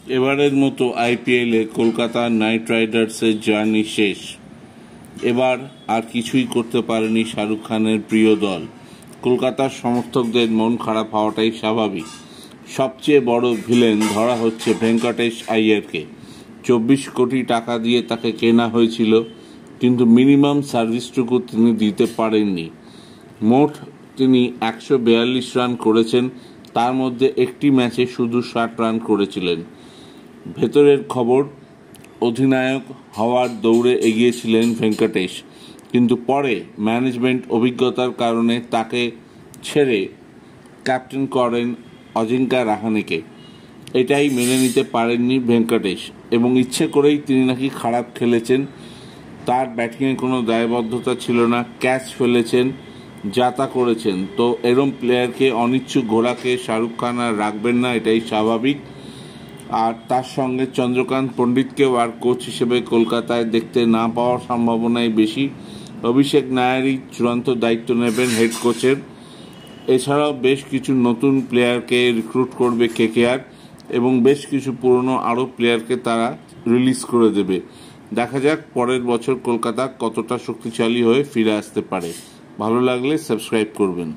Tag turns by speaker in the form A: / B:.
A: এবারের মতো আইপিএলে কলকাতা নাইট রাইডার্সের জার্নি শেষ। এবার আর কিছুই করতে পারেনি শাহরুখ খানের প্রিয় দল। কলকাতার সমর্থকদের মন খারাপ হওয়াটাই স্বাভাবিক। সবচেয়ে বড় ভিলেন ধরা হচ্ছে ভেঙ্কটেশ আইয়ারকে। 24 কোটি টাকা দিয়ে তাকে কেনা হয়েছিল, কিন্তু মিনিমাম সার্ভিসটুকু তিনি দিতে পারেননি। মোট তিনি 142 রান করেছেন, তার মধ্যে একটি ম্যাচে শুধু 60 রান করেছিলেন। ভেতরের খবর, অধিনায়ক হওয়ার দৌড়ে এগিয়েছিলেন ভেঙ্কটেশ, কিন্তু পরে ম্যানেজমেন্ট অভিজ্ঞতার কারণে তাকে ছেড়ে ক্যাপ্টেন করেন অজিঙ্কা রাহানেকে। এটাই মেনে নিতে পারেননি ভেঙ্কটেশ এবং ইচ্ছে করেই তিনি নাকি খারাপ খেলেছেন। তার ব্যাটিংয়ে কোনো দায়বদ্ধতা ছিল না, ক্যাচ ফেলেছেন, যা তা করেছেন। তো এরম প্লেয়ারকে, অনিচ্ছুক ঘোড়াকে শাহরুখ খান আর রাখবেন না, এটাই স্বাভাবিক। আর তার সঙ্গে চন্দ্রকান্ত পণ্ডিতকেও আর কোচ হিসেবে কলকাতায় দেখতে না পাওয়ার সম্ভাবনাই বেশি। অভিষেক নায়ারই চূড়ান্ত দায়িত্ব নেবেন হেড কোচের। এছাড়াও বেশ কিছু নতুন প্লেয়ারকে রিক্রুট করবে কেকেআর এবং বেশ কিছু পুরনো আরও প্লেয়ারকে তারা রিলিজ করে দেবে। দেখা যাক পরের বছর কলকাতা কতটা শক্তিশালী হয়ে ফিরে আসতে পারে। ভালো লাগলে সাবস্ক্রাইব করবেন।